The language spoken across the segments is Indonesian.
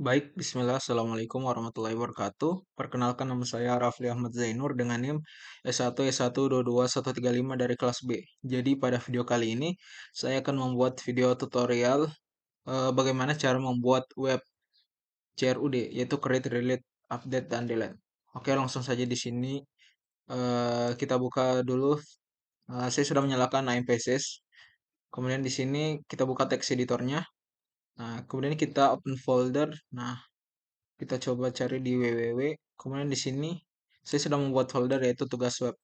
Baik, bismillah, assalamualaikum warahmatullahi wabarakatuh. Perkenalkan nama saya Rafli Ahmad Zainur dengan NIM S1 S1222135 dari kelas B. Jadi pada video kali ini saya akan membuat video tutorial bagaimana cara membuat web CRUD yaitu Create, Relate, Update, dan Delete. Oke, langsung saja di sini kita buka dulu. Saya sudah menyalakan AMPSS. Kemudian di sini kita buka text editornya. Nah, kemudian kita open folder. Nah, kita coba cari di www. Kemudian di sini saya sudah membuat folder yaitu tugas web.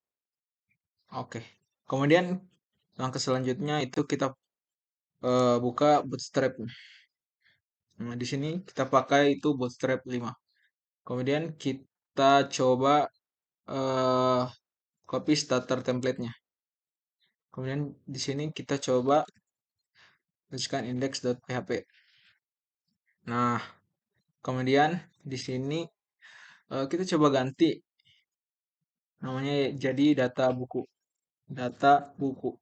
Oke. Kemudian langkah selanjutnya itu kita buka Bootstrap. Nah, di sini kita pakai itu Bootstrap 5. Kemudian kita coba eh, copy starter template-nya. Kemudian di sini kita coba tuliskan index.php. Nah, kemudian di sini kita coba ganti namanya jadi data buku. Data buku.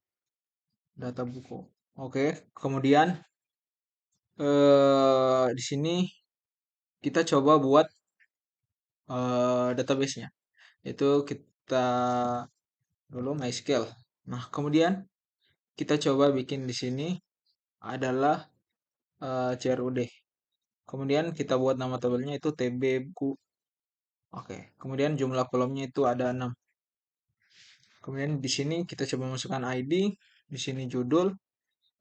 Oke, kemudian di sini kita coba buat database-nya. Itu kita dulu MySQL. Nah, kemudian kita coba bikin di sini adalah CRUD. Kemudian kita buat nama tabelnya itu TB buku. Oke, kemudian jumlah kolomnya itu ada 6. Kemudian di sini kita coba masukkan ID, di sini judul,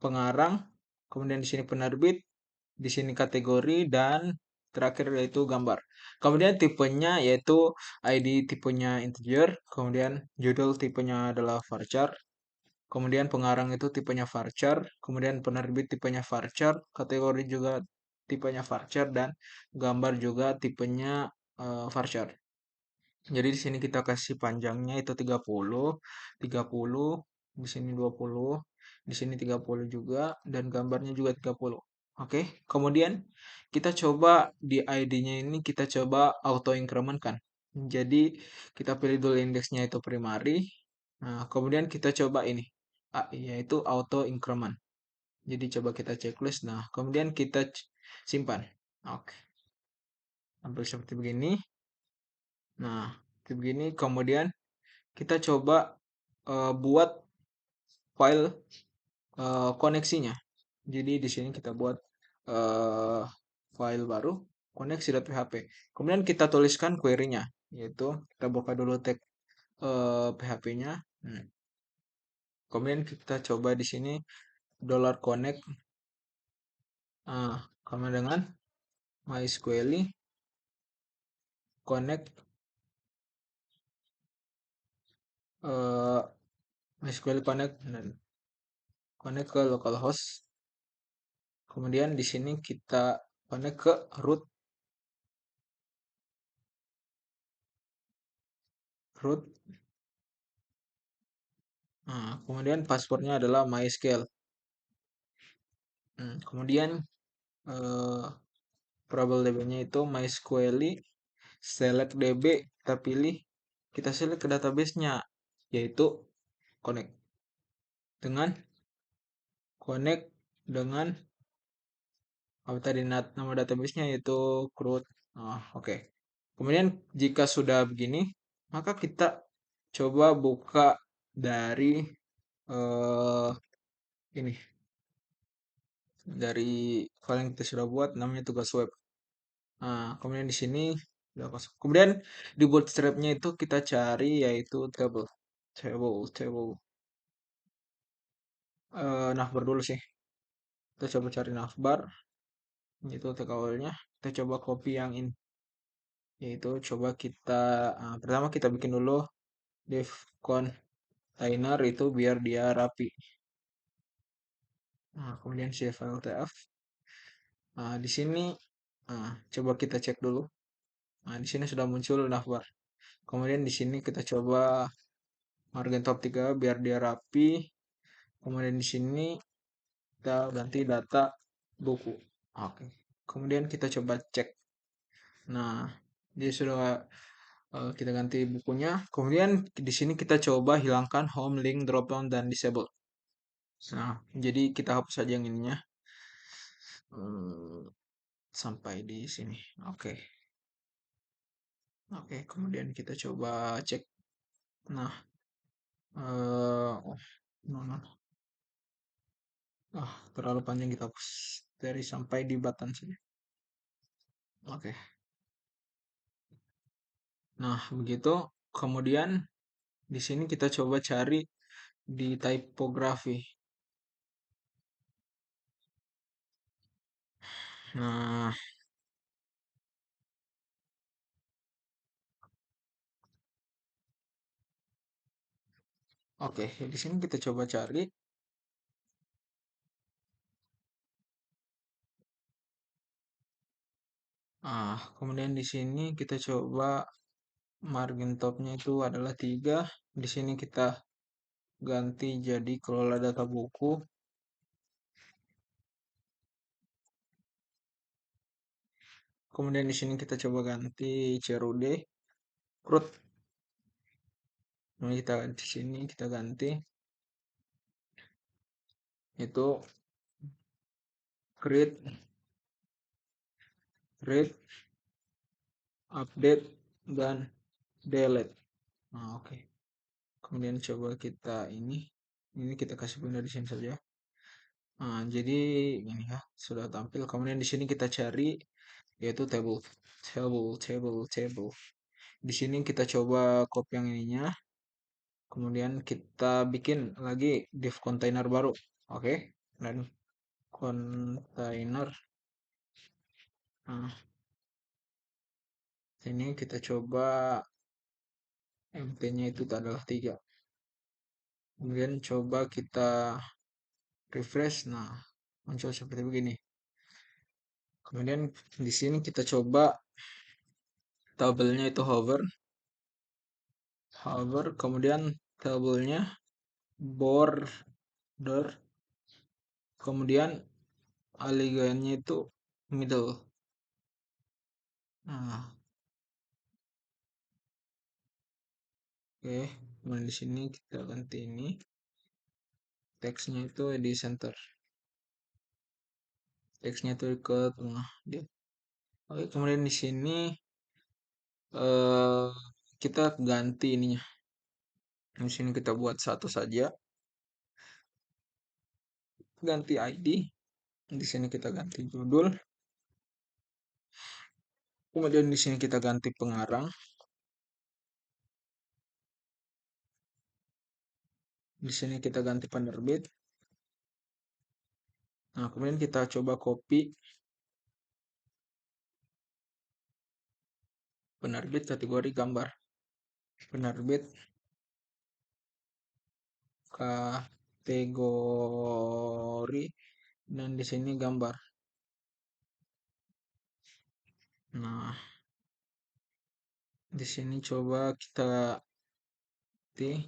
pengarang, kemudian di sini penerbit, di sini kategori, dan terakhir yaitu gambar. Kemudian tipenya yaitu ID tipenya integer, kemudian judul tipenya adalah varchar, kemudian pengarang itu tipenya varchar, kemudian penerbit tipenya varchar, kategori juga tipenya varchar, dan gambar juga tipenya varchar. Jadi di sini kita kasih panjangnya itu 30, 30, di sini 20, di sini 30 juga, dan gambarnya juga 30. Oke, kemudian kita coba di ID-nya ini kita coba auto increment kan. Jadi kita pilih dulu indeksnya itu primary. Nah, kemudian kita coba ini, yaitu auto increment. Jadi coba kita checklist. Nah, kemudian kita simpan. Oke, sampai seperti begini. Nah, seperti begini. Kemudian kita coba buat file koneksinya. Jadi di sini kita buat eh, file baru koneksi.php. Kemudian kita tuliskan query-nya, yaitu kita buka dulu tag PHP-nya. Kemudian kita coba di sini $connect sama dengan MySQL connect eh, MySQL connect ke localhost. Kemudian di sini kita connect ke root. Nah, kemudian passwordnya adalah MySQL. Kemudian eh, probable DB-nya itu MySQL select DB, kita select ke database-nya, yaitu connect dengan connect dengan apa tadi nama database-nya yaitu CRUD. Oke. Kemudian jika sudah begini, maka kita coba buka dari eh, ini dari file yang kita sudah buat namanya tugas web. Nah, kemudian di sini udah kosong. Kemudian di bootstrap-nya itu kita cari yaitu table. Navbar dulu sih. Kita coba cari navbar, itu TKL-nya. Kita coba copy yang ini. Yaitu coba kita pertama kita bikin dulu div container itu biar dia rapi. Nah, kemudian save file tf. Nah, di sini coba kita cek dulu. Nah, di sini sudah muncul navbar. Kemudian di sini kita coba margin top 3 biar dia rapi. Kemudian di sini kita ganti data buku. Oke. Kemudian kita coba cek. Nah, dia sudah kita ganti bukunya. Kemudian di sini kita coba hilangkan home link dropdown dan disable. Nah, jadi kita hapus saja yang ininya. sampai di sini. Oke. Oke, kemudian kita coba cek. Nah, oh, no, no. Terlalu panjang, kita hapus dari sampai di button saja. Oke. Nah, begitu. Kemudian di sini kita coba cari di typography. Nah, oke, di sini kita coba cari. Kemudian di sini kita coba margin topnya itu adalah 3. Di sini kita ganti jadi kelola data buku. Kemudian di sini kita coba ganti CRUD, CRUD. Nah, kita di sini kita ganti itu create, update, dan delete. Nah, oke. Kemudian coba kita ini kita kasih benda di sini saja. Nah, jadi ini ya sudah tampil. Kemudian di sini kita cari yaitu table, table. Di sini kita coba copy yang ininya. Kemudian kita bikin lagi div container baru. Oke. Dan container. Nah, ini kita coba mt-nya itu adalah 3. Kemudian coba kita refresh. Nah, muncul seperti begini. Kemudian di sini kita coba tabelnya itu hover, kemudian tabelnya border, kemudian alignnya itu middle. Nah, oke. Kemudian di sini kita ganti ini teksnya itu di center, teksnya itu ke tengah dia. Oke, kemudian di sini eh kita ganti ininya. Di sini kita buat satu saja, ganti ID. Di sini kita ganti judul. Kemudian di sini kita ganti pengarang. Di sini kita ganti penerbit. Nah, kemudian kita coba copy penerbit kategori gambar. Penerbit kategori dan di sini gambar. Nah, di sini coba kita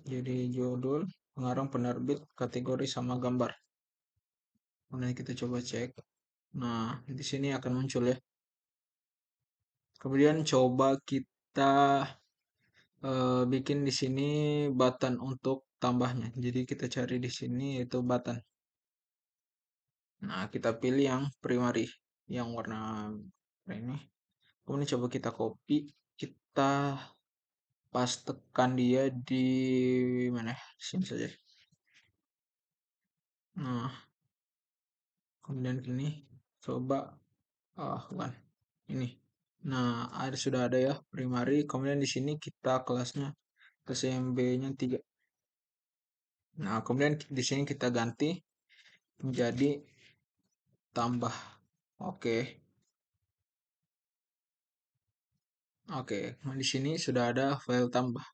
jadi judul, pengarang, penerbit, kategori sama gambar. Kemudian kita coba cek. Nah, di sini akan muncul ya. Kemudian coba kita bikin di sini button untuk tambahnya. Jadi kita cari di sini itu button. Nah, kita pilih yang primary, yang warna ini. Kemudian coba kita copy, kita pastekan dia di mana ya? Sini saja. Nah, kemudian ini coba bukan ini. Nah, sudah ada ya primary. Kemudian di sini kita kelasnya CMB-nya 3. Nah, kemudian di sini kita ganti menjadi tambah. Oke. Oke, nah di sini sudah ada file tambah.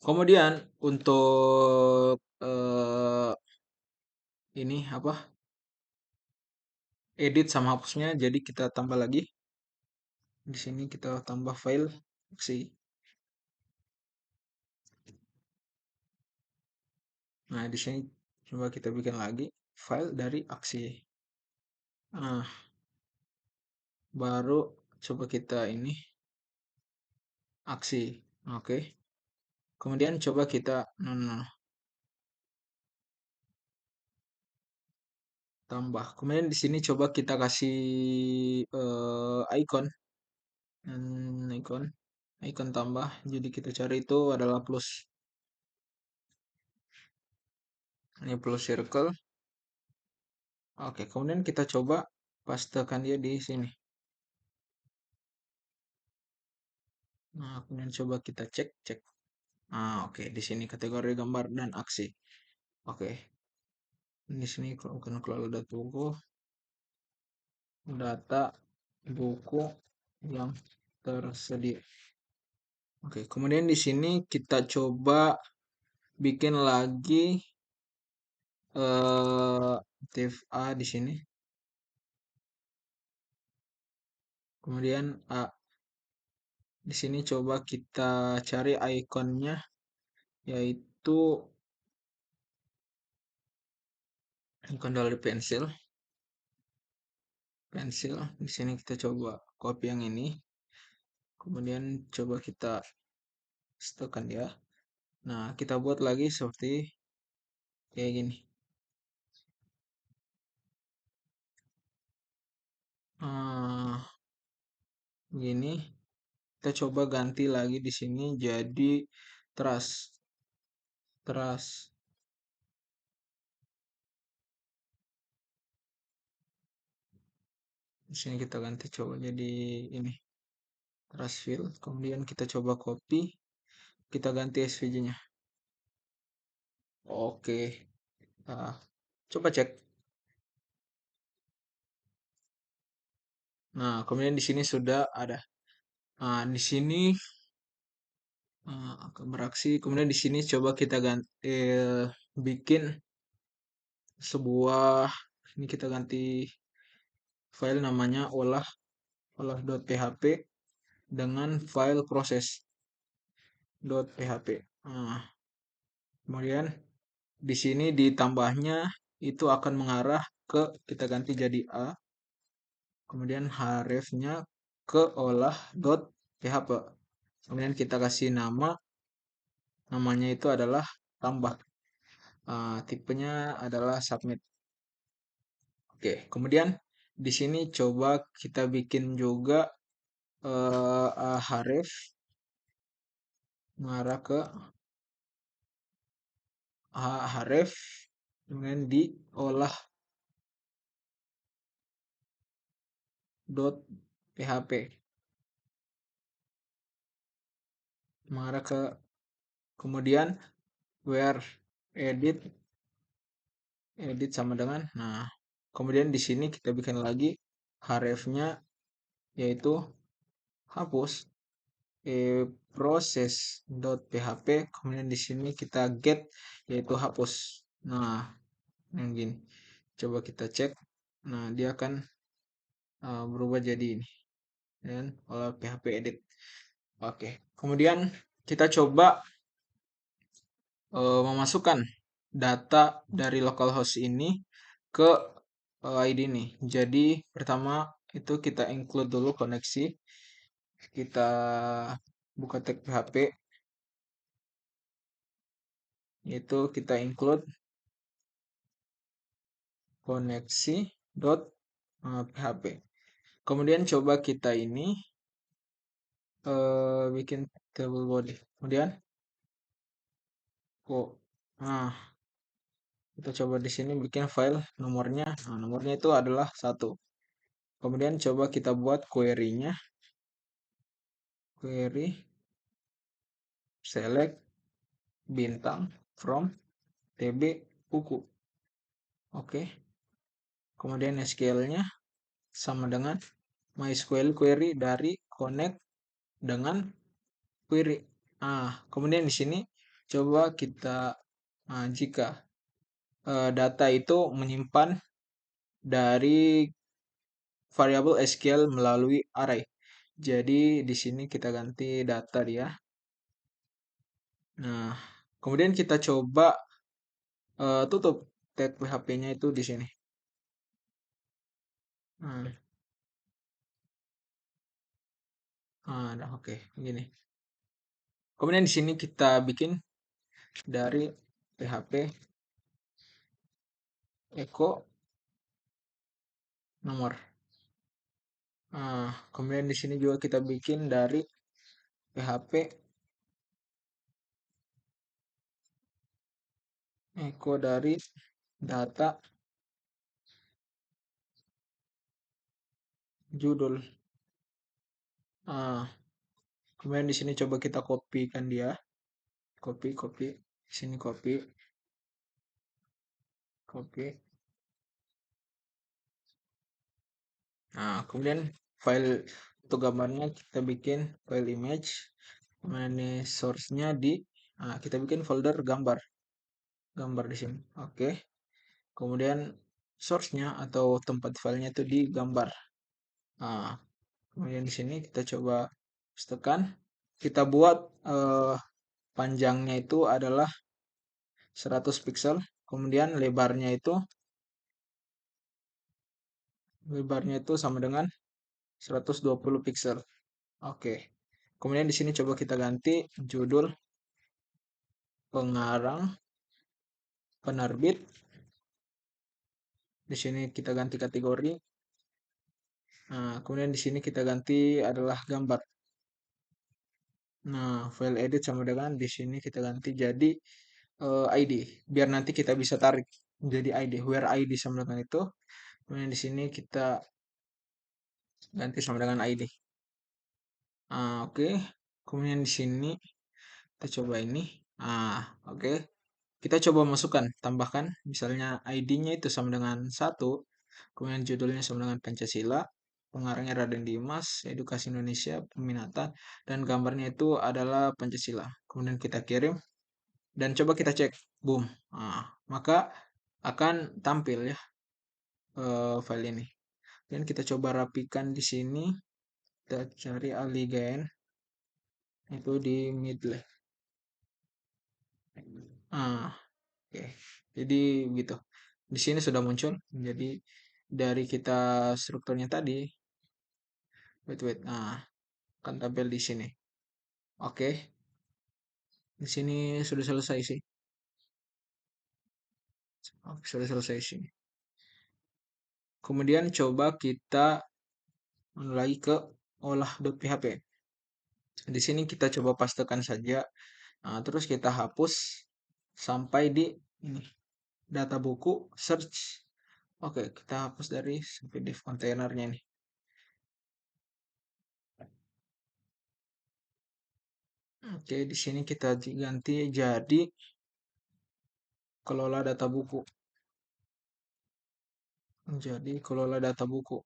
Kemudian untuk ini apa? Edit sama hapusnya, jadi kita tambah lagi. Di sini kita tambah file aksi. Nah, di sini coba kita bikin lagi file dari aksi. Nah, baru coba kita ini aksi. Oke. Kemudian coba kita tambah. Kemudian di sini coba kita kasih icon, icon, icon tambah. Jadi kita cari itu adalah plus. Ini plus circle. Oke, kemudian kita coba pastekan dia di sini. Nah, kemudian coba kita cek. Oke, di sini kategori gambar dan aksi. Oke, di sini bukan kelola data buku yang tersedia. Oke, kemudian di sini kita coba bikin lagi div A di sini. Kemudian A. Di sini coba kita cari ikonnya, yaitu ikon dari pensil. Di sini kita coba copy yang ini. Kemudian coba kita tekan ya. Nah, kita buat lagi seperti kayak gini. Gini. Kita coba ganti lagi di sini jadi trust. Di sini kita ganti coba jadi ini trust field. Kemudian kita coba copy, kita ganti SVG-nya. Oke. Nah, coba cek. Nah, kemudian di sini sudah ada. Nah, di sini akan beraksi. Kemudian di sini coba kita ganti bikin sebuah, ini kita ganti file namanya olah.php dengan file proses.php. Nah, kemudian di sini ditambahnya itu akan mengarah ke, kita ganti jadi A. Kemudian href-nya ke olah.php. Kemudian kita kasih namanya itu adalah tambah. Tipenya adalah submit. Oke, kemudian di sini coba kita bikin juga href mengarah ke href, kemudian di olah.php mengarah ke, kemudian where edit sama dengan, nah kemudian di sini kita bikin lagi href-nya yaitu hapus proses.php, kemudian di sini kita get yaitu hapus. Nah, yang gini coba kita cek. Nah, dia akan berubah jadi ini dan olah php edit. Oke, kemudian kita coba memasukkan data dari localhost ini ke ID ini. Jadi pertama itu kita include dulu koneksi. Kita buka tag PHP, itu kita include koneksi .php. Kemudian coba kita ini bikin table body. Kemudian nah, kita coba di sini bikin file nomornya. Nah, nomornya itu adalah 1. Kemudian coba kita buat query-nya. Query select bintang from tb buku. Oke. Kemudian SQL-nya sama dengan MySQL query dari connect dengan query. Kemudian di sini coba kita jika data itu menyimpan dari variabel SQL melalui array. Jadi di sini kita ganti data dia. Nah, kemudian kita coba tutup tag PHP-nya itu di sini. Nah, oke, gini. Kemudian di sini kita bikin dari PHP echo nomor. Nah, kemudian di sini juga kita bikin dari PHP echo dari data judul. Nah, kemudian di sini coba kita kopikan dia, copy, copy, sini copy, copy. Nah, kemudian file untuk gambarnya kita bikin file image, kemudian ini source-nya di, nah, kita bikin folder gambar, gambar di sini. Oke. Kemudian source-nya atau tempat filenya itu di gambar. Nah, kemudian di sini kita coba pastekan. Kita buat panjangnya itu adalah 100 pixel, kemudian lebarnya itu sama dengan 120 pixel. Oke. Kemudian di sini coba kita ganti judul, pengarang, penerbit. Di sini kita ganti kategori. Nah, kemudian di sini kita ganti adalah gambar. Nah, file edit sama dengan di sini kita ganti jadi ID, biar nanti kita bisa tarik jadi ID, where ID sama dengan itu. Kemudian di sini kita ganti sama dengan ID. Oke. Kemudian di sini kita coba ini. Oke. Kita coba masukkan, tambahkan misalnya ID-nya itu sama dengan 1, kemudian judulnya sama dengan Pancasila, pengarangnya Raden Dimas, Edukasi Indonesia, peminatan, dan gambarnya itu adalah Pancasila. Kemudian kita kirim dan coba kita cek, boom. Maka akan tampil ya file ini. Dan kita coba rapikan di sini, kita cari Aligain itu di midley. Oke. Jadi gitu. Di sini sudah muncul. Jadi dari kita strukturnya tadi, wait. Akan tampil di sini. Oke. Di sini sudah selesai sih. Oke, sudah selesai sih. Kemudian coba kita lagi ke olah.php. Di sini kita coba pastekan saja. Terus kita hapus sampai di ini data buku search. Oke, kita hapus dari sampai div kontainernya nih. Oke, di sini kita ganti jadi kelola data buku. Jadi kelola data buku.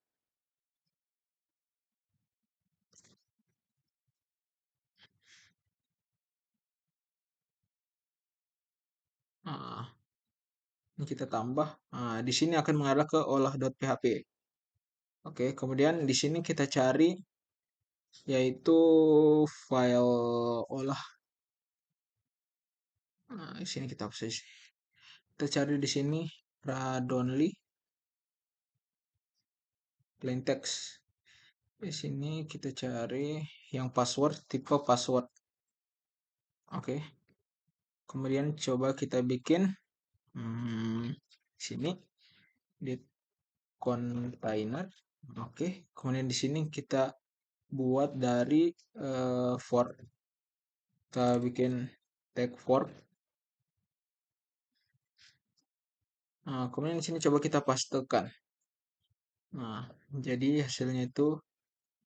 Nah, ini kita tambah. Di sini akan mengarah ke olah.php. Oke, kemudian di sini kita cari yaitu file olah. Di sini kita hapus aja. Kita cari di sini Radonli plain text. Di sini kita cari yang password, tipe password. Oke. Kemudian coba kita bikin sini di container. Oke. Kemudian di sini kita buat dari for. Kita bikin tag for. Kemudian di sini coba kita pastekan. Nah, jadi hasilnya itu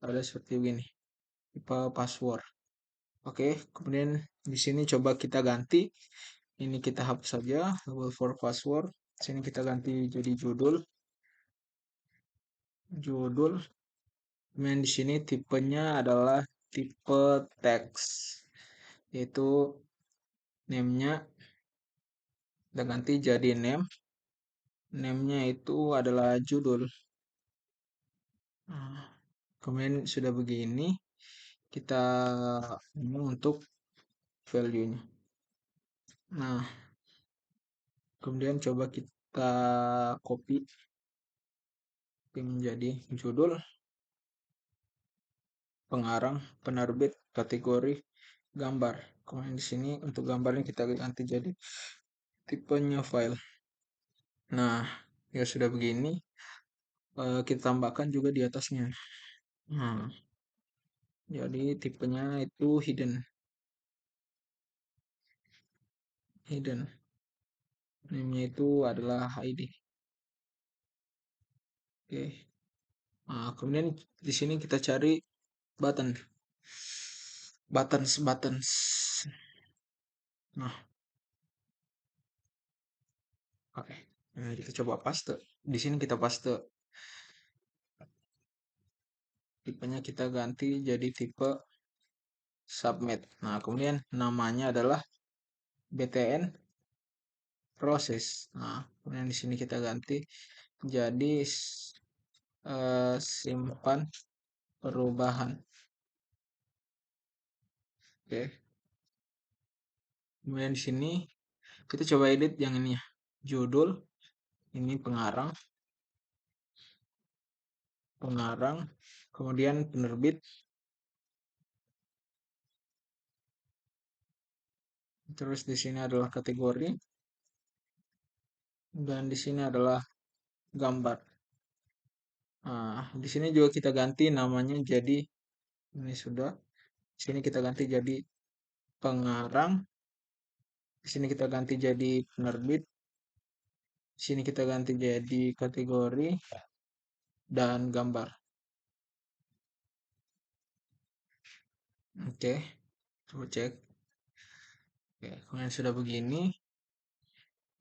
ada seperti begini. Tipe password. Oke, kemudian di sini coba kita ganti. Ini kita hapus saja label for password. Sini kita ganti jadi judul. Judul. Kemudian di sini tipenya adalah tipe teks. Yaitu name-nya kita ganti jadi name. Name-nya itu adalah judul. Kemudian sudah begini, kita ini untuk value-nya. Nah, kemudian coba kita copy menjadi judul, pengarang, penerbit, kategori, gambar. Kemudian di sini untuk gambarnya kita ganti jadi tipenya file. Nah, ya sudah begini. kita tambahkan juga di atasnya. Nah, jadi tipenya itu hidden. Name-nya itu adalah ID. Oke. Nah, kemudian di sini kita cari button. Buttons. Nah, oke. Nah, kita coba paste. Di sini kita paste. Tipenya kita ganti jadi tipe submit. Nah, kemudian namanya adalah btn proses. Nah, kemudian di sini kita ganti jadi simpan perubahan. Oke. Kemudian di sini kita coba edit yang ini ya. Judul, ini pengarang, kemudian penerbit, terus di sini adalah kategori, dan di sini adalah gambar. Nah, di sini juga kita ganti namanya jadi ini sudah. Di sini kita ganti jadi pengarang. Di sini kita ganti jadi penerbit. Di sini kita ganti jadi kategori dan gambar. Oke, coba cek. Oke, kemudian sudah begini.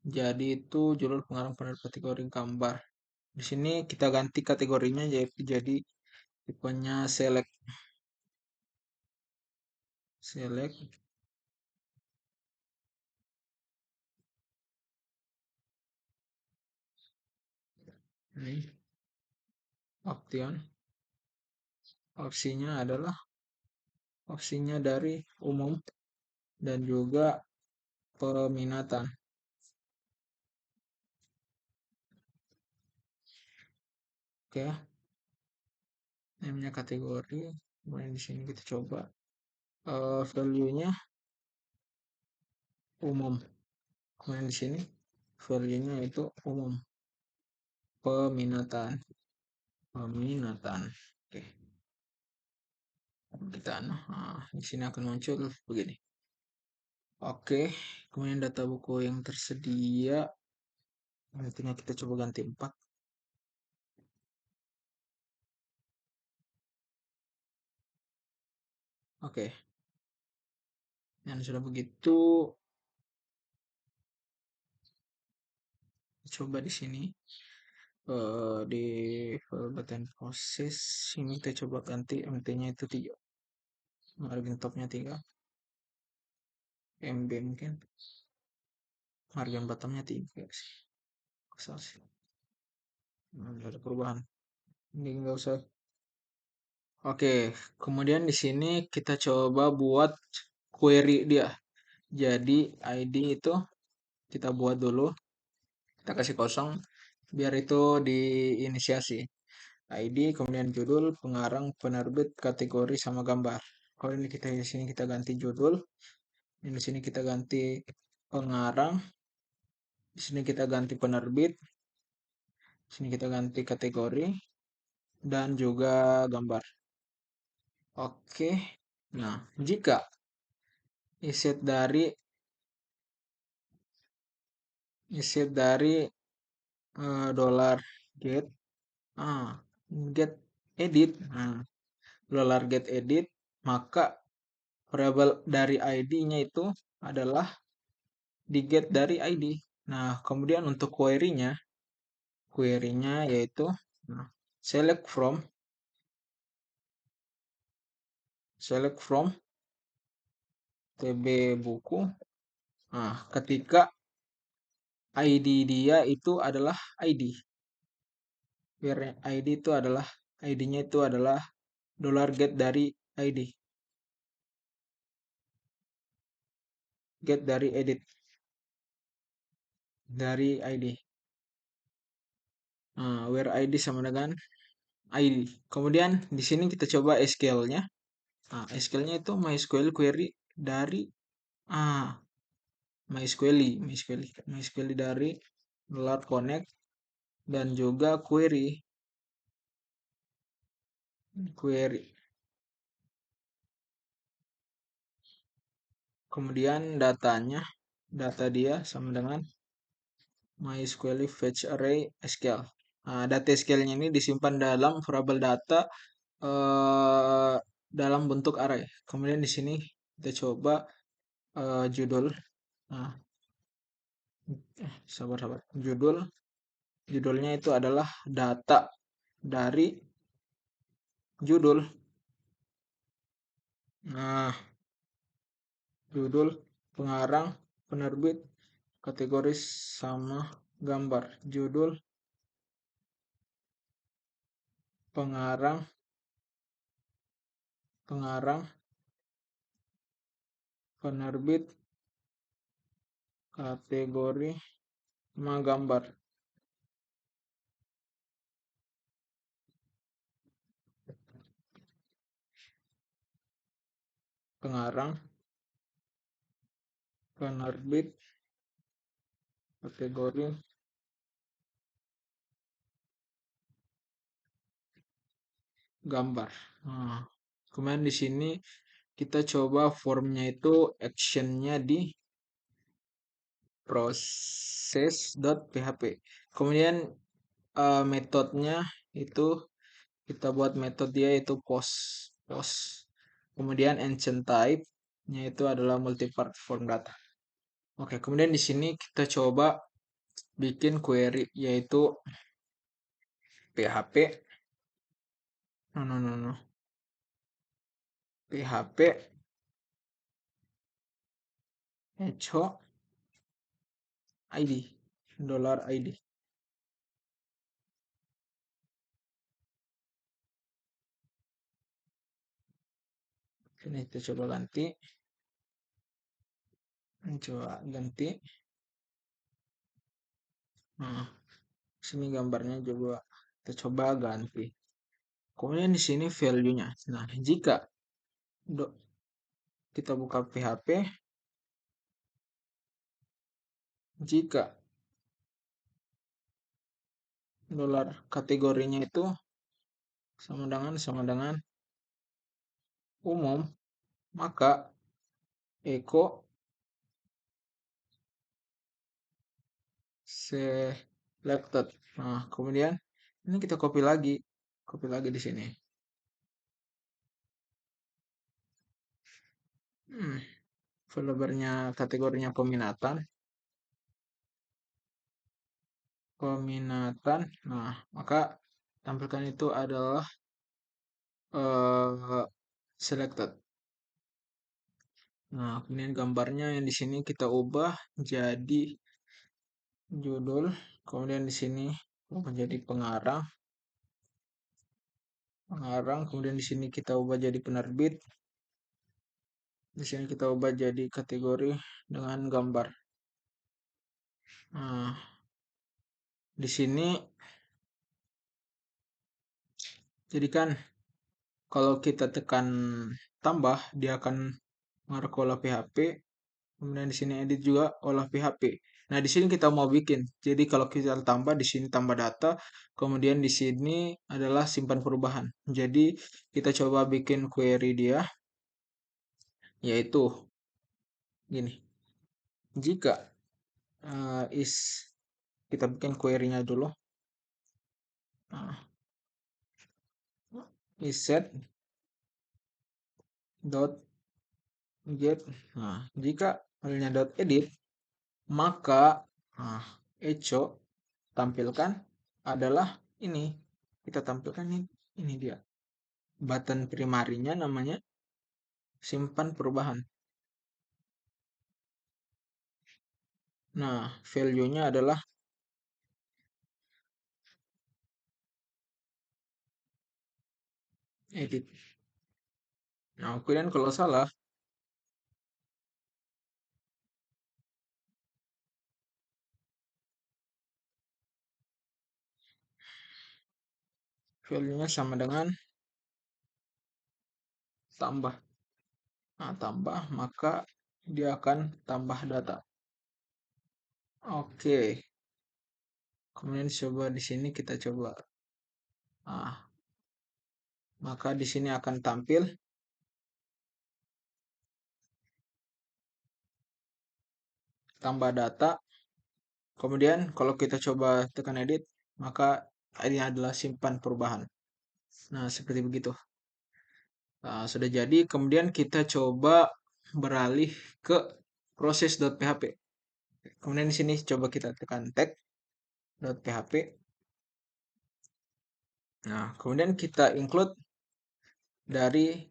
Jadi itu judul pengarang penerbit kategori gambar. Di sini kita ganti kategorinya jadi tipenya select. Select ini option. Opsinya dari umum dan juga peminatan. Oke, namanya kategori. Kemudian di sini kita coba value-nya umum. Kemudian di sini value-nya itu umum. Peminatan. Oke, kita di sini akan muncul begini. Oke, kemudian data buku yang tersedia nantinya kita coba ganti 4. Oke, dan sudah begitu coba di sini di button proses ini kita coba ganti MT-nya itu 3, margin topnya 3, MB mungkin margin bottomnya 3 sih, kesal sih. Nggak ada perubahan, ini nggak usah. Oke, kemudian di sini kita coba buat query dia. Jadi ID itu kita buat dulu, kita kasih kosong biar itu diinisiasi. ID, kemudian judul, pengarang, penerbit, kategori, sama gambar. Kalau ini kita di sini kita ganti judul, di sini kita ganti pengarang, di sini kita ganti penerbit, di sini kita ganti kategori, dan juga gambar. Oke. Nah, jika iset dari dollar get ah get edit dollar get edit, maka variabel dari ID-nya itu adalah di get dari ID. Nah, kemudian untuk query-nya yaitu nah, select from TB buku. Nah, ketika ID dia itu adalah ID. Where ID itu adalah ID-nya itu adalah dollar get dari ID. Get dari edit dari ID. Nah, where ID sama dengan ID. Kemudian di sini kita coba SQL-nya. Nah, SQL-nya itu MySQL query dari ah MySQL dari Dollar Connect dan juga query. query. Kemudian data dia sama dengan MySQL fetch array SQL. Nah, data SQL-nya ini disimpan dalam variabel data dalam bentuk array. Kemudian di sini kita coba judul. Nah, sabar. Judulnya itu adalah data dari judul. Nah, judul, pengarang, penerbit, kategori sama gambar. Judul, pengarang, penerbit, kategori sama gambar. Pengarang, penerbit, kategori, gambar. Nah, kemudian di sini kita coba formnya itu actionnya di proses.php. Kemudian metodenya itu kita buat metode dia itu post. Kemudian ancient type-nya itu adalah multipart form data. Oke, kemudian di sini kita coba bikin query yaitu php no php echo id $id. Ini kita coba ganti. Nah, sini gambarnya juga kita coba ganti. Kemudian di sini value-nya. Nah, jika kita buka PHP, jika dolar kategorinya itu sama dengan umum, maka echo selected. Nah, kemudian ini kita copy lagi di sini. Foldernya kategorinya peminatan. Nah, maka tampilkan itu adalah selected. Nah, kemudian gambarnya yang di sini kita ubah jadi judul, kemudian di sini menjadi pengarang, kemudian di sini kita ubah jadi penerbit, di sini kita ubah jadi kategori dengan gambar. Nah, di sini jadi kan kalau kita tekan tambah dia akan mengarah ke olah PHP. Kemudian di sini edit juga olah PHP. Nah, di sini kita mau bikin. Jadi kalau kita tambah di sini tambah data, kemudian di sini adalah simpan perubahan. Jadi kita coba bikin query dia yaitu gini. Jika kita bikin query-nya dulu. Is set dot get. Nah, jika filenya dot edit, maka echo tampilkan adalah ini. Kita tampilkan ini dia. Button primarinya namanya simpan perubahan. Nah, value-nya adalah edit. Nah, kemudian kalau salah, value-nya sama dengan tambah. Nah, tambah, maka dia akan tambah data. Oke. Kemudian coba di sini kita coba maka di sini akan tampil tambah data. Kemudian kalau kita coba tekan edit, maka ini adalah simpan perubahan. Nah, seperti begitu. Nah, sudah jadi. Kemudian kita coba beralih ke proses.php. Kemudian di sini coba kita tekan tag.php. Nah, kemudian kita include dari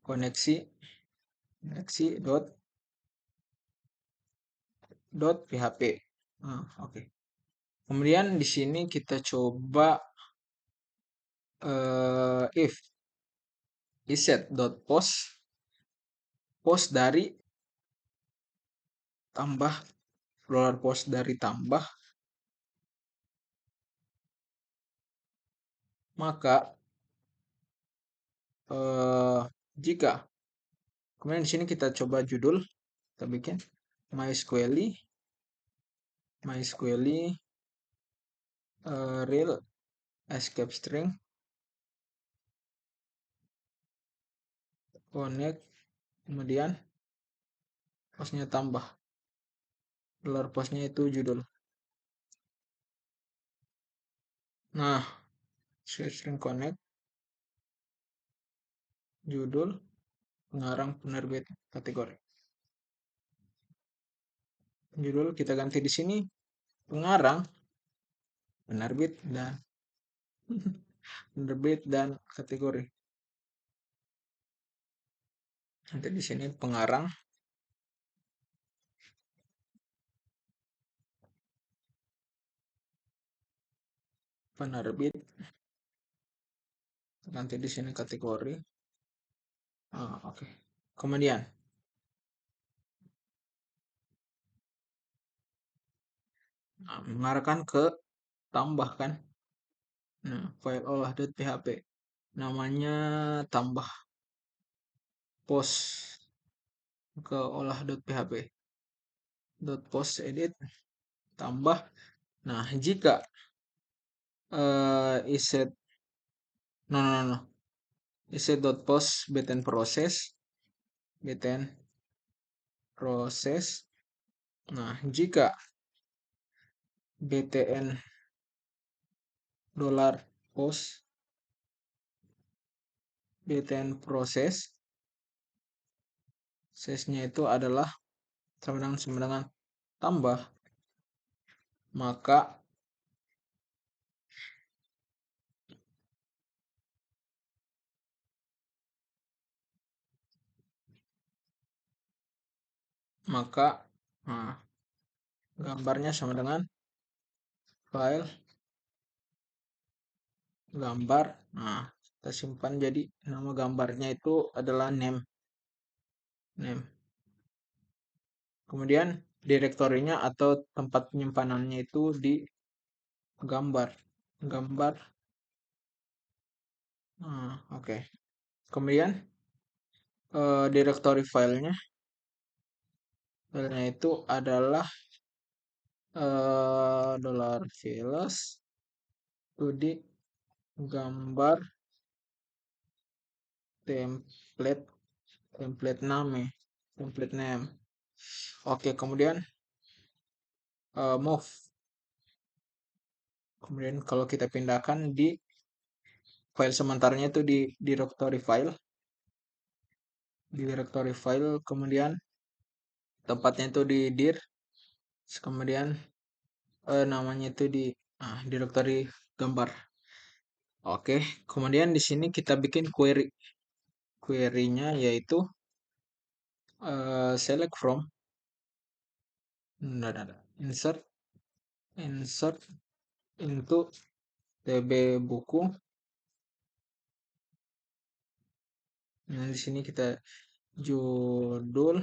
koneksi.php. Nah, oke. Kemudian di sini kita coba if iset.post post dari tambah $post dari tambah, maka jika kemudian di sini kita coba judul, kita bikin MySQL real escape string connect, kemudian postnya tambah $postnya itu judul. Nah, string connect judul pengarang penerbit kategori. Judul kita ganti di sini pengarang penerbit dan penerbit dan kategori. Nanti di sini pengarang penerbit, nanti di sini kategori. Oke. Kemudian mengarahkan ke tambahkan. Nah, file olah.php namanya tambah post ke olah.php post edit tambah. Nah, jika iset no iset.post btn proses. Nah, jika btn $post btn proses sesnya itu adalah sama dengan tambah, maka nah, gambarnya sama dengan file gambar. Nah, kita simpan jadi nama gambarnya itu adalah name. Kemudian direktorinya atau tempat penyimpanannya itu di gambar. Oke. Kemudian direktori filenya itu adalah $files itu di gambar template name. Oke, kemudian move. Kemudian kalau kita pindahkan di file sementaranya itu di directory file, kemudian tempatnya itu di dir, kemudian namanya itu di directory gambar. Oke, kemudian di sini kita bikin query. Query-nya yaitu select from insert into tb buku. Nah, di sini kita judul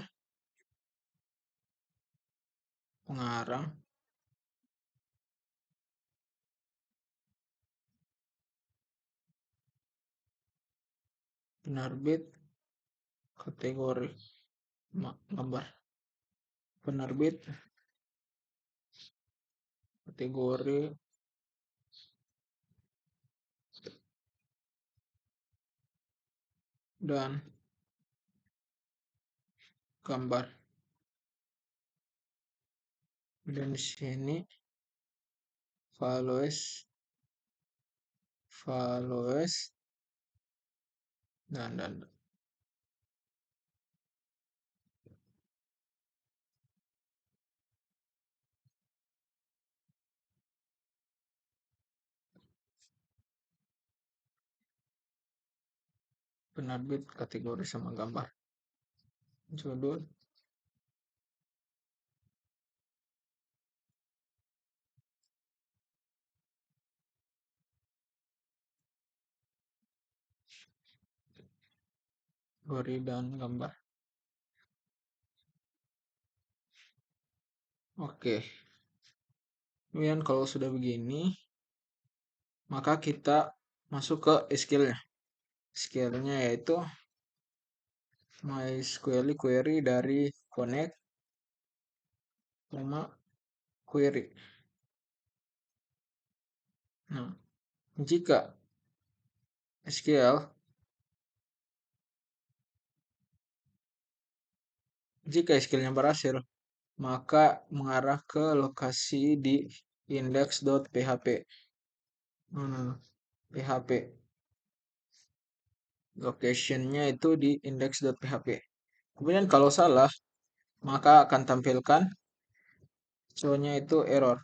pengarang penerbit kategori gambar penerbit kategori dan gambar. Dan di sini followers dan penerbit kategori sama gambar. Judul kategori dan gambar. Oke. Kemudian kalau sudah begini, maka kita masuk ke SQL-nya. SQL-nya yaitu MySQL query dari connect, query. Nah, jika SQL-nya berhasil, maka mengarah ke lokasi di index.php. PHP. Location-nya itu di index.php. Kemudian kalau salah, maka akan tampilkan show-nya itu error.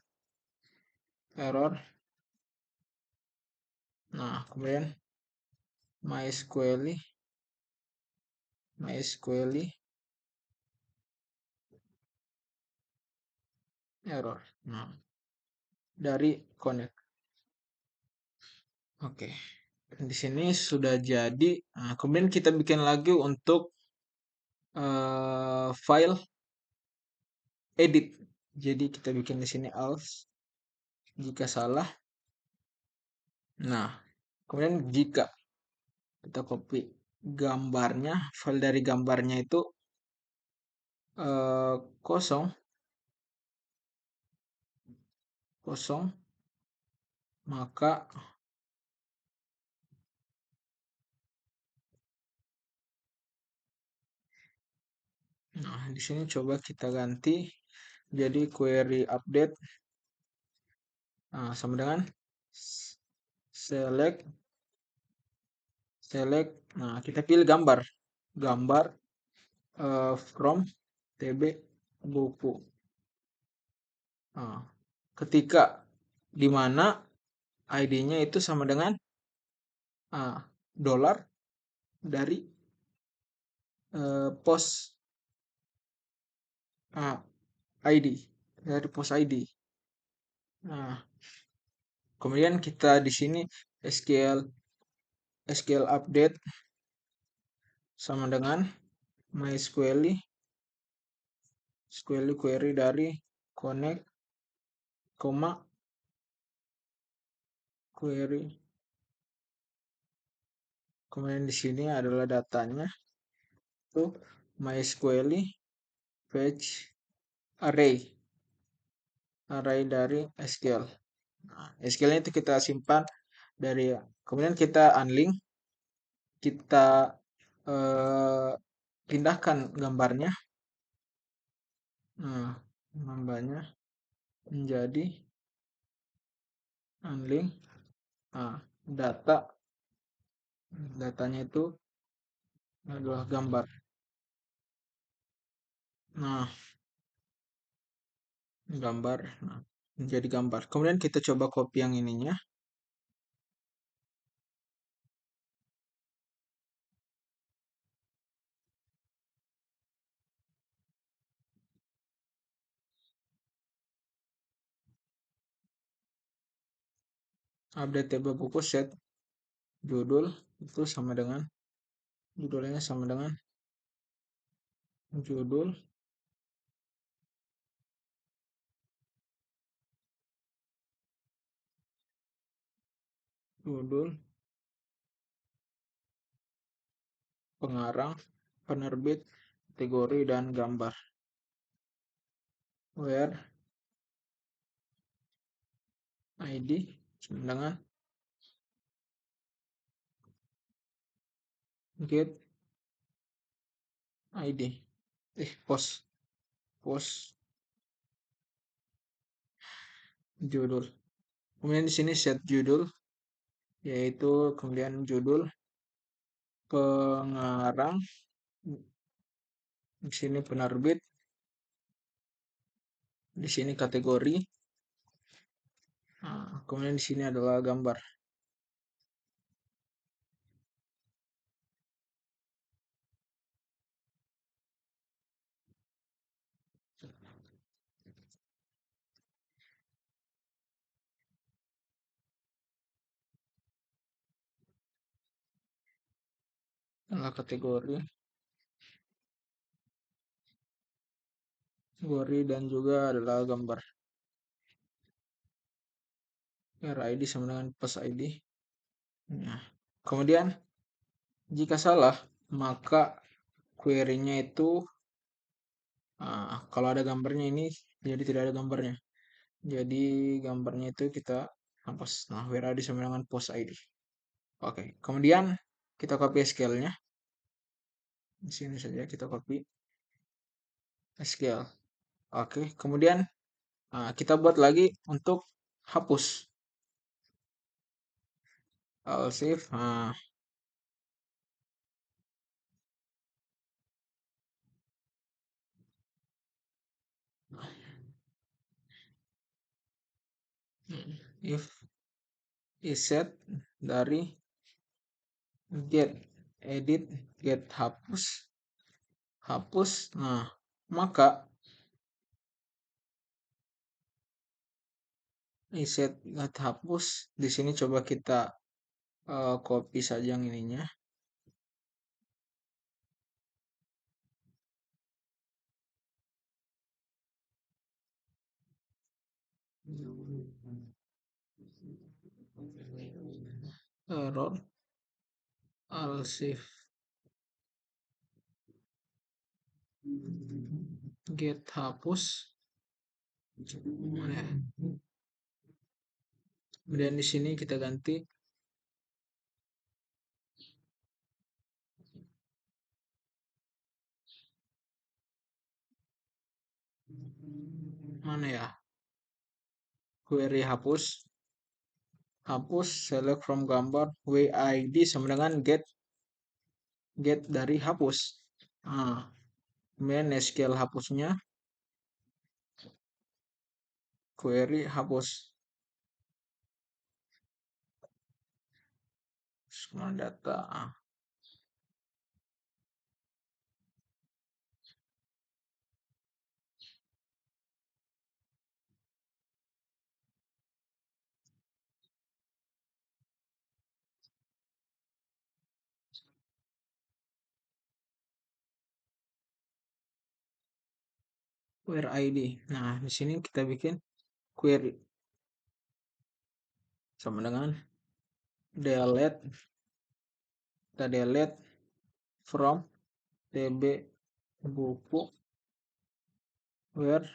Nah, kemudian MySQL error. Nah, dari connect. Oke. Di sini sudah jadi. Nah, kemudian kita bikin lagi untuk file edit. Jadi kita bikin di sini else jika salah. Nah, kemudian jika kita copy gambarnya, file dari gambarnya itu kosong, maka nah di sini coba kita ganti jadi query update. Nah, sama dengan select. Nah, kita pilih gambar from tb buku. Nah, ketika di mana ID-nya itu sama dengan dolar dari post ID, dari post ID. Nah, kemudian kita di sini SQL update sama dengan MySQL query dari connect, query. Kemudian di sini adalah datanya itu MySQL page array dari SQL. Nah, SQL-nya itu kita simpan dari, kemudian kita unlink, kita pindahkan gambarnya. Nah, gambarnya menjadi unlink. Nah, datanya itu adalah gambar. Nah, menjadi gambar. Kemudian kita coba copy yang ininya. Update table buku set judul itu sama dengan judulnya sama dengan judul pengarang, penerbit, kategori dan gambar. Where ID sama dengan get ID. Post. Post judul. Kemudian di sini set judul, yaitu kemudian judul, pengarang, di sini penerbit, di sini kategori, nah, kemudian di sini adalah gambar. Adalah kategori, dan juga adalah gambar. RID sama dengan post ID. Nah, kemudian jika salah, maka query-nya itu kalau ada gambarnya ini jadi tidak ada gambarnya. Jadi gambarnya itu kita hapus. Nah, where ID sama dengan post ID. Oke, kemudian kita copy SQL-nya. Di sini saja kita copy SQL. Oke, kemudian kita buat lagi untuk hapus. I'll save. If is set dari get edit get hapus hapus, nah maka set get hapus di sini coba kita copy saja yang ininya. Error. I'll save get hapus. Kemudian di sini kita ganti mana ya, query hapus select from gambar WID sama dengan get dari hapus. Kemudian SQL hapusnya query hapus semua data. Where ID. Nah, di sini kita bikin query sama dengan delete, kita delete from tb buku where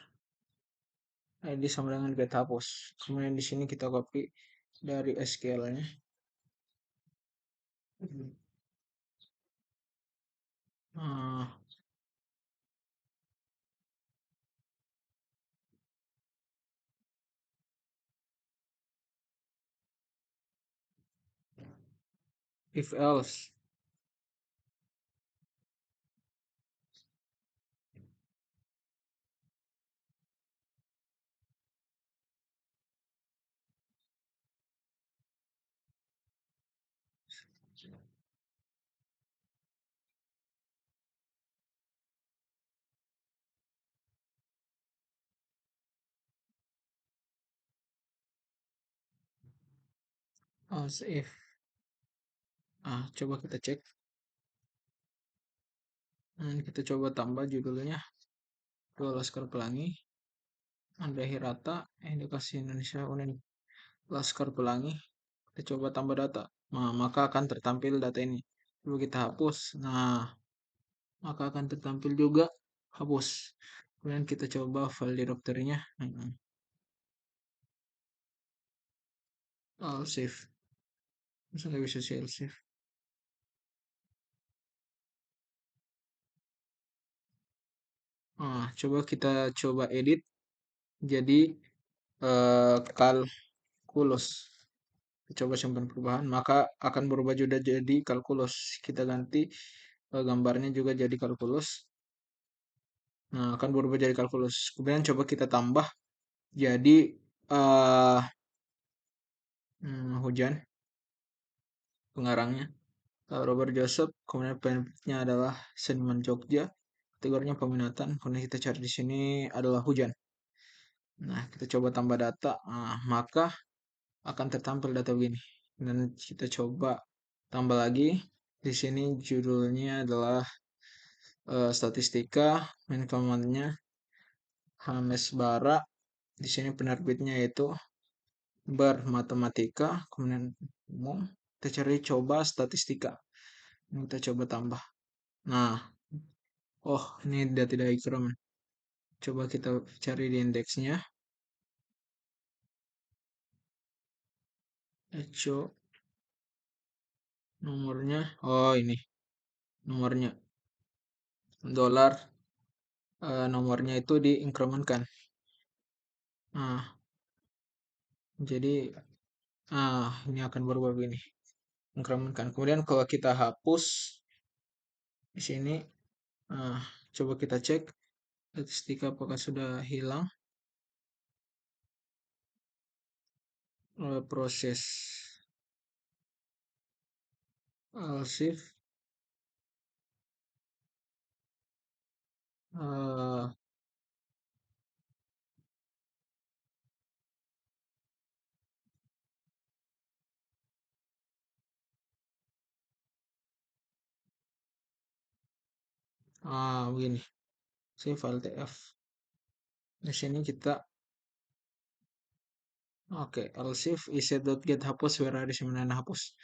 ID sama dengan get hapus. Kemudian di sini kita copy dari SQL-nya. If else. Else if. Coba kita cek. Dan kita coba tambah judulnya. Dua Laskar Pelangi. Anda Hirata, Edukasi Indonesia Unen. Laskar Pelangi. Kita coba tambah data. Nah, maka akan tertampil data ini. Coba kita hapus. Nah, maka akan tertampil juga hapus. Kemudian kita coba file directory-nya. Save. Masa nggak bisa save? Coba kita coba edit jadi kalkulus. Coba simpan perubahan, maka akan berubah juga jadi kalkulus. Kita ganti gambarnya juga jadi kalkulus. Nah, akan berubah jadi kalkulus. Kemudian coba kita tambah jadi eh hujan pengarangnya. Robert Joseph, kemudian penerbitnya adalah Seniman Jogja, kategorinya peminatan, kemudian kita cari di sini adalah hujan. Nah, kita coba tambah data, maka akan tertampil data begini. Dan kita coba tambah lagi. Di sini judulnya adalah statistika, main command-nya Hames Bara. Di sini penerbitnya yaitu Bermatematika, kemudian umum. Kita cari coba statistika. Ini kita coba tambah. Nah, oh ini dia tidak ikram. Coba kita cari di indeksnya. Echo nomornya. Oh ini nomornya. Dolar nomornya itu diinkrementkan. Nah, jadi ini akan berubah begini. Inkrementkan. Kemudian kalau kita hapus di sini, coba kita cek statistika apakah sudah hilang. Proses arsip begini. Save file tf. Di sini kita oke, else is.get hapus where ada sebenarnya hapus.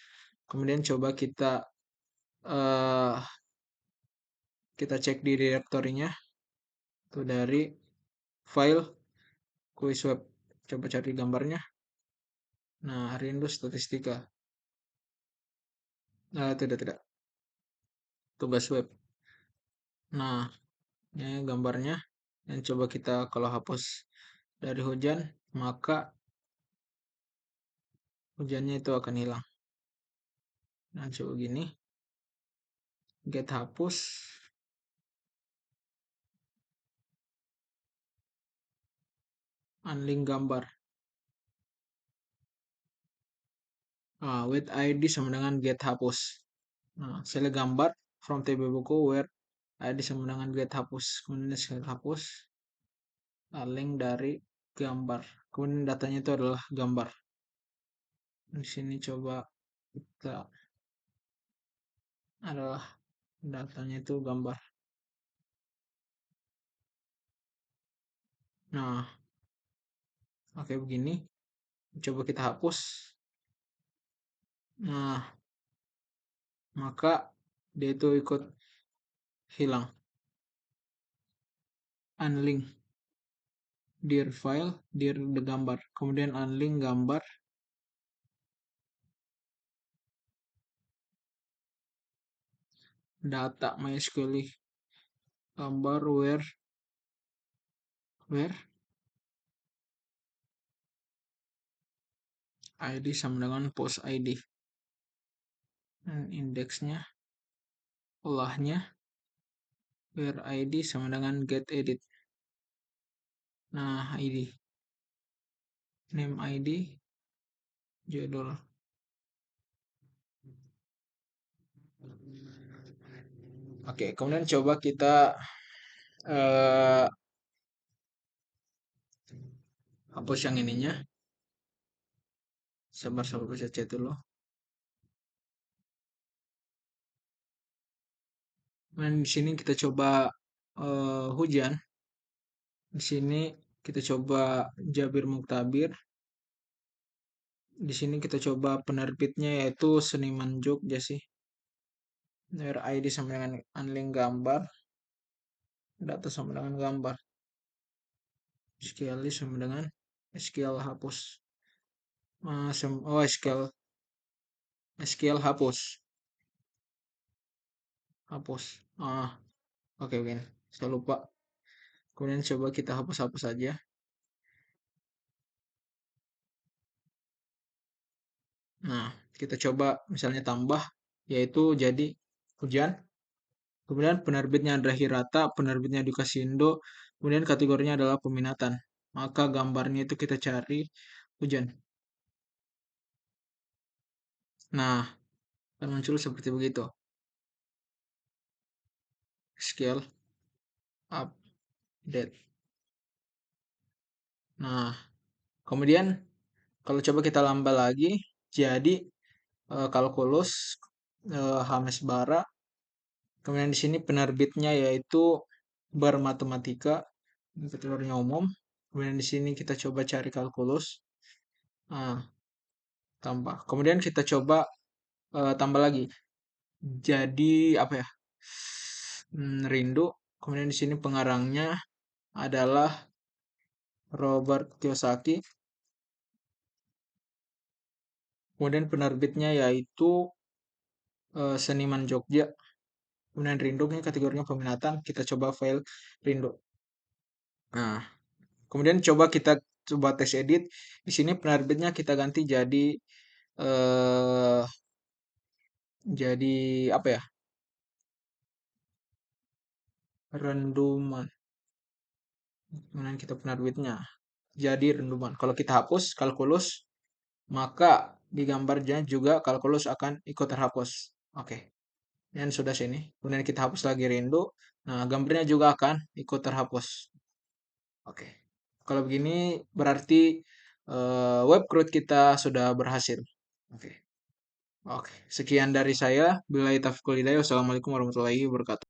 Kemudian coba uh, kita cek di direktorinya itu dari file quiz web. Coba cari gambarnya. Nah, rindu statistika. Nah, tidak. Tugas web. Nah, ini gambarnya. Dan coba kita kalau hapus dari hujan, maka hujannya itu akan hilang. Nah, coba gini. Get hapus. Unlink gambar. With ID sama dengan get hapus. Nah, select gambar from TB buku where ID sama dengan get hapus. Kemudian select hapus. Link dari gambar. Kemudian datanya itu adalah gambar. Di sini coba kita adalah datanya itu gambar. Nah, oke begini. Coba kita hapus. Nah, maka dia itu ikut hilang. Unlink dir file, dir the gambar. Kemudian unlink gambar. Data MySQL gambar where ID sama dengan post ID. Dan indeksnya olahnya where ID sama dengan get edit. Nah, ID name ID judul. Oke, kemudian coba kita hapus yang ininya. Sabar bisa chat dulu. Dan di sini kita coba hujan. Di sini kita coba Jabir Muktabir. Di sini kita coba penerbitnya yaitu Seniman Jogja sih. Where ID sama dengan unlink gambar. Data sama dengan gambar. SQL sama dengan SQL hapus. SQL hapus. Oke, saya lupa. Kemudian coba kita hapus-hapus saja. Nah, kita coba misalnya tambah, yaitu jadi hujan. Kemudian penerbitnya adalah Hirata, penerbitnya Dukasindo, kemudian kategorinya adalah peminatan. Maka gambarnya itu kita cari hujan. Nah, akan muncul seperti begitu. Scale, update. Nah, kemudian kalau coba kita tambah lagi, jadi kalkulus, Hames Bara. Kemudian di sini penerbitnya yaitu Bermatematika, ini kategorinya umum. Kemudian di sini kita coba cari kalkulus. Nah, tambah. Kemudian kita coba tambah lagi. Jadi apa ya? Rindu. Kemudian di sini pengarangnya adalah Robert Kiyosaki. Kemudian penerbitnya yaitu Seniman Jogja. Kemudian Rindu ini kategorinya peminatan. Kita coba file Rindu. Nah, kemudian coba kita coba tes edit. Di sini penerbitnya kita ganti eh jadi apa ya? Renduman. Kemudian kita penerbitnya jadi renduman. Kalau kita hapus kalkulus, maka di gambarnya juga kalkulus akan ikut terhapus. Oke. Dan sudah sini. Kemudian kita hapus lagi rindu. Nah, gambarnya juga akan ikut terhapus. Oke. Kalau begini berarti web CRUD kita sudah berhasil. Oke. Oke. Sekian dari saya. Bila taufiq wal hidayah. Wassalamualaikum warahmatullahi wabarakatuh.